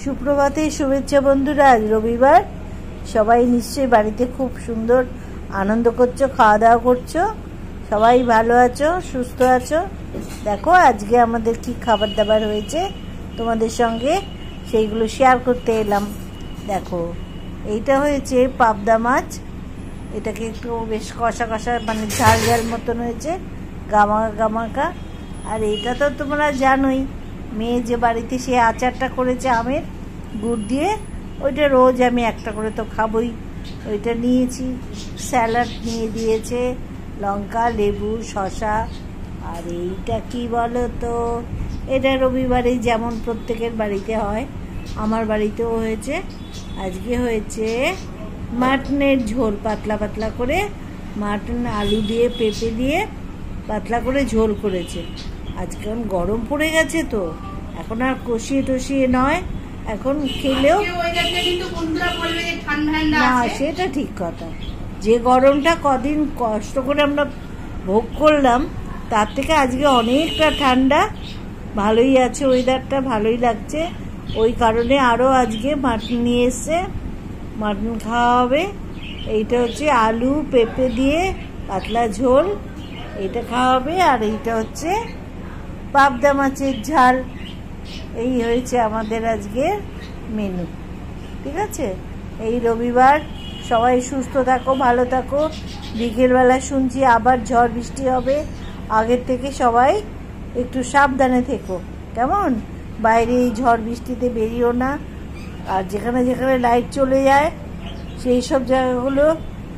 সুপ্রভাতে শুভেচ্ছা বন্ধুরা। আজ রবিবার, সবাই নিশ্চয়ই বাড়িতে খুব সুন্দর আনন্দ করছো, খাওয়া দাওয়া করছো, সবাই ভালো আছো, সুস্থ আছো। দেখো আজকে আমাদের কি খাবার দাবার হয়েছে তোমাদের সঙ্গে সেইগুলো শেয়ার করতে এলাম। দেখো এইটা হয়েছে পাবদা মাছ, এটাকে একটু বেশ কষা কষা মানে ঝাল ঝাল মতন হয়েছে, গামাকা গামাকা। আর এইটা তো তোমরা জানোই, মেয়ে যে বাড়িতে সে আচারটা করেছে আমের গুড় দিয়ে, ওইটা রোজ আমি একটা করে তো খাবই। ওইটা নিয়েছি, স্যালাড নিয়ে দিয়েছে, লঙ্কা, লেবু, শসা। আর এইটা কি বলো তো, এটা রবিবারে যেমন প্রত্যেকের বাড়িতে হয়, আমার বাড়িতেও হয়েছে। আজকে হয়েছে মাটনের ঝোল, পাতলা পাতলা করে মাটন, আলু দিয়ে পেঁপে দিয়ে পাতলা করে ঝোল করেছে। আজকাল গরম পড়ে গেছে তো এখন আর কষিয়ে টষিয়ে নয়, এখন খেলেও না, সেটা ঠিক কথা। যে গরমটা কদিন কষ্ট করে আমরা ভোগ করলাম, তার থেকে আজকে অনেকটা ঠান্ডা, ভালোই আছে, ওয়েদারটা ভালোই লাগছে। ওই কারণে আরও আজকে মাটন নিয়ে এসছে, মাটন খাওয়া হবে। এইটা হচ্ছে আলু পেঁপে দিয়ে পাতলা ঝোল, এইটা খাওয়া হবে। আর এইটা হচ্ছে পাবদা মাছের ঝাল। এই হয়েছে আমাদের আজকের মেনু। ঠিক আছে, এই রবিবার সবাই সুস্থ থাকো, ভালো থাকো। বিকেলবেলা শুনছি আবার ঝড় বৃষ্টি হবে, আগের থেকে সবাই একটু সাবধানে থেকো, কেমন? বাইরে এই ঝড় বৃষ্টিতে বেরিও না। আর যেখানে যেখানে লাইট চলে যায় সেই সব জায়গাগুলো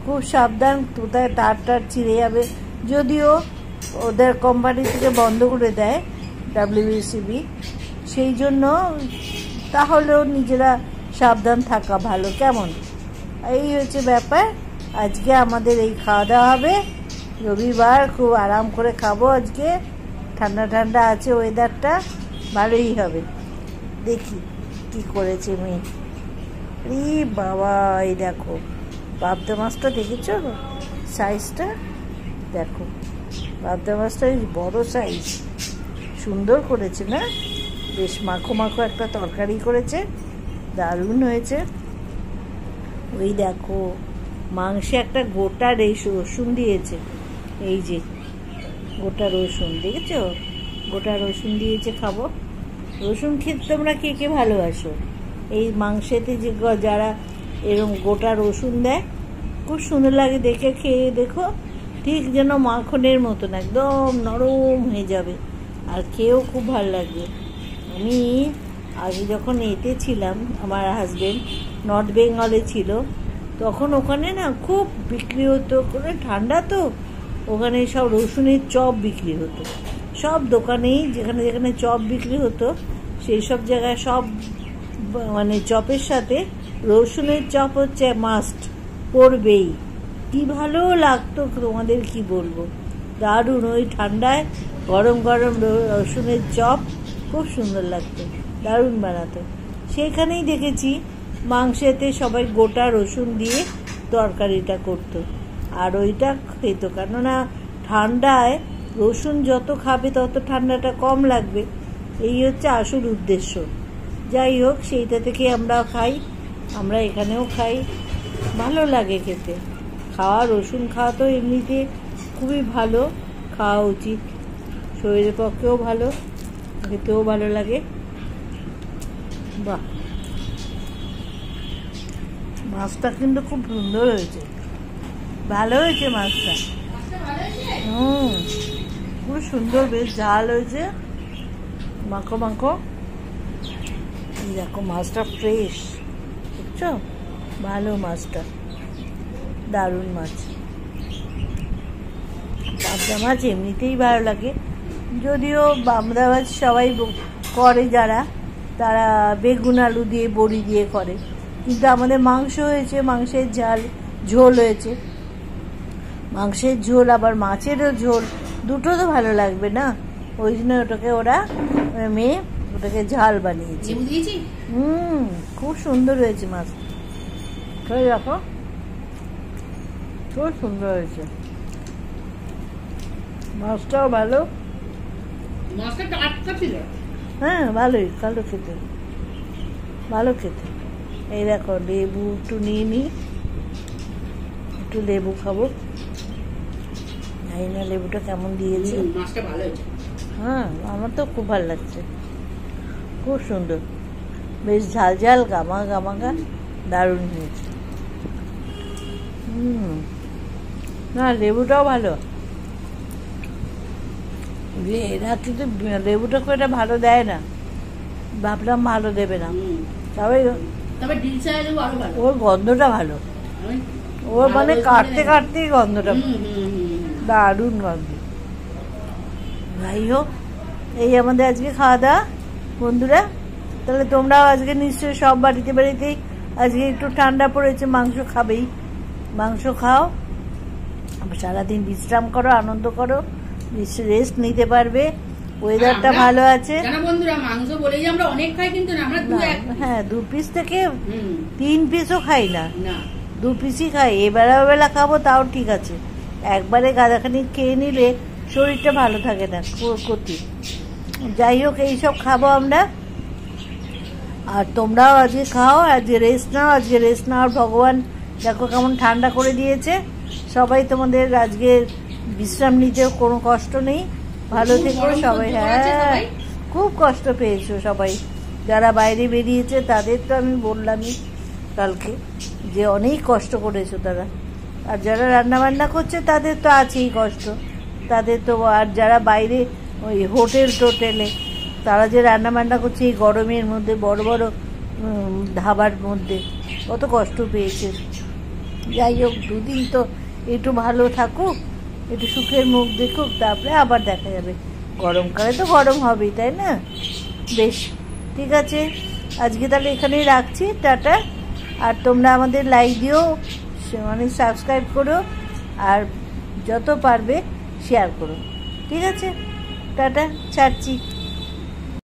খুব সাবধান, কোথায় তার টার ছিঁড়ে যাবে। যদিও ওদের কোম্পানি থেকে বন্ধ করে দেয় WBCB, সেই জন্য তাহলেও নিজেরা সাবধান থাকা ভালো, কেমন? এই হচ্ছে ব্যাপার। আজকে আমাদের এই খাওয়া দাওয়া হবে, রবিবার খুব আরাম করে খাবো আজকে, ঠান্ডা ঠান্ডা আছে ওয়েদারটা, ভালোই হবে। দেখি কি করেছে মেয়ে। এই বাবা, এই দেখো পাবদা মাছটা, দেখেছো সাইজটা? দেখো পাবদা মাছটা বড় সাইজ, সুন্দর করেছে না? বেশ মাখো মাখো একটা তরকারি করেছে, দারুণ হয়েছে। ওই দেখো মাংসে একটা গোটা রসুন দিয়েছে, এই যে গোটা রসুন, দেখেছো? গোটা রসুন দিয়েছে, খাবো। রসুন খেতে তোমরা কে কে ভালোবাসো? এই মাংসেতে যে যারা এরকম গোটা রসুন দেয়, খুব সুন্দর লাগে দেখে, খেয়ে দেখো, ঠিক যেন মাখনের মতন একদম নরম হয়ে যাবে, আর খেয়েও খুব ভালো লাগবে। আমি আগে যখন এতে ছিলাম, আমার হাজবেন্ড নর্থ বেঙ্গলে ছিল, তখন ওখানে না খুব বিক্রি হতো, করে ঠান্ডা তো, ওখানে সব রসুনের চপ বিক্রি হতো। সব দোকানেই যেখানে যেখানে চপ বিক্রি হতো, সেই সব জায়গায় সব মানে চপের সাথে রসুনের চপ হচ্ছে মাস্ট, করবেই। কি ভালো লাগতো তোমাদের কি বলবো, দারুণ। ওই ঠান্ডায় গরম গরম রসুনের চপ খুব সুন্দর লাগতো, দারুণ বানাতো। সেখানেই দেখেছি মাংসেতে সবাই গোটা রসুন দিয়ে তরকারিটা করতো, আর ওইটা খেত, কেননা ঠান্ডায় রসুন যত খাবে তত ঠান্ডাটা কম লাগবে, এই হচ্ছে আসল উদ্দেশ্য। যাই হোক, সেইটা থেকে আমরা খাই, আমরা এখানেও খাই, ভালো লাগে খেতে। খাওয়া, রসুন খাওয়া তো এমনিতে খুবই ভালো, খাওয়া উচিত, শরীরের পক্ষেও ভালো, খেতেও ভালো লাগে। বাহ, মাছটা কিন্তু খুব সুন্দর হয়েছে, ভালো হয়েছে মাছটা। খুব সুন্দর, বেশ ঝাল হয়েছে, মাখো মাখো। দেখো মাছটা ফ্রেশ, বুঝছো? ভালো মাছটা, দারুণ মাছ। পাবদা মাছ এমনিতেই ভালো লাগে, যদিও পাবদা মাছ সবাই করে যারা, তারা বেগুন আলু দিয়ে বড়ি দিয়ে করে, কিন্তু আমাদের মাংস হয়েছে, মাংসের ঝোল হয়েছে। মাংসের ঝোল আবার মাছেরও ঝোল, দুটো তো ভালো লাগবে না, ওই জন্য ওটাকে মেয়ে ওটাকে ঝাল বানিয়েছে। খুব সুন্দর হয়েছে মাছ, দেখো খুব সুন্দর হয়েছে, মাছটাও ভালো। হ্যাঁ ভালোই, ভালো খেতে। ভালো খেতে। এই দেখো লেবু একটু নিয়ে নিই, একটু লেবু খাবো। জানি না লেবুটা কেমন দিয়েছে। মাছটা ভালো হয়েছে। হ্যাঁ, আমার তো খুব ভালো লাগছে, খুব সুন্দর, বেশ ঝাল ঝাল গামা গামাগা, দারুণ হয়েছে। না লেবুটাও ভালো, এরা কিন্তু লেবুটা খুব একটা ভালো দেয় না, ভাবলাম ভালো দেবে না, তবে ওর গন্ধটা ভালো, ওর মানে কাটতে কাটতেই গন্ধটা দারুণ গন্ধ। যাই হোক, এই আমাদের আজকে খাওয়া দাওয়া বন্ধুরা। তাহলে তোমরাও আজকে নিশ্চয়ই সব বাড়িতে বাড়িতেই আজকে একটু ঠান্ডা পড়েছে, মাংস খাবেই, মাংস খাও, সারাদিন বিশ্রাম করো, আনন্দ করো, রেস্ট নিতে পারবে, ওয়েদারটা ভালো আছে। বন্ধুরা মাংস বলেই আমরা অনেক খাই, কিন্তু হ্যাঁ 2 পিস থেকে 3 পিসও খাই না, 2 পিসই খাই। এবেলা বেলা খাবো তাও ঠিক আছে, একবারে গাদাখানি খেয়ে নিলে শরীরটা ভালো থাকে না, ক্ষতি। যাই হোক, এইসব খাবো আমরা, আর তোমরাও আজকে খাও, আজকে রেস্ট নাও, আজকে রেস্ট নাও। ভগবান দেখো কেমন ঠান্ডা করে দিয়েছে, সবাই তোমাদের আজকে বিশ্রাম নিতেও কোনো কষ্ট নেই, ভালো থেকো সবাই। হ্যাঁ, খুব কষ্ট পেয়েছো সবাই, যারা বাইরে বেরিয়েছে তাদের তো আমি বললামই কালকে যে অনেক কষ্ট করেছো তারা, আর যারা রান্না বান্না করছে তাদের তো আছেই কষ্ট, তাদের তো। আর যারা বাইরে ওই হোটেলে তারা যে রান্না বান্না করছে এই গরমের মধ্যে, বড় বড় ধাবার মধ্যে, কত কষ্ট পেয়েছে। যাই হোক, 2 দিন তো একটু ভালো থাকুক, একটু সুখের মুখ দেখুক, তারপরে আবার দেখা যাবে। গরমকালে তো গরম হবেই, তাই না? বেশ, ঠিক আছে, আজকে তাহলে এখানেই রাখছি, টাটা। আর তোমরা আমাদের লাইক দিও, মানে সাবস্ক্রাইব করো, আর যত পারবে শেয়ার করো, ঠিক আছে? টাটা, ছাড়ছি।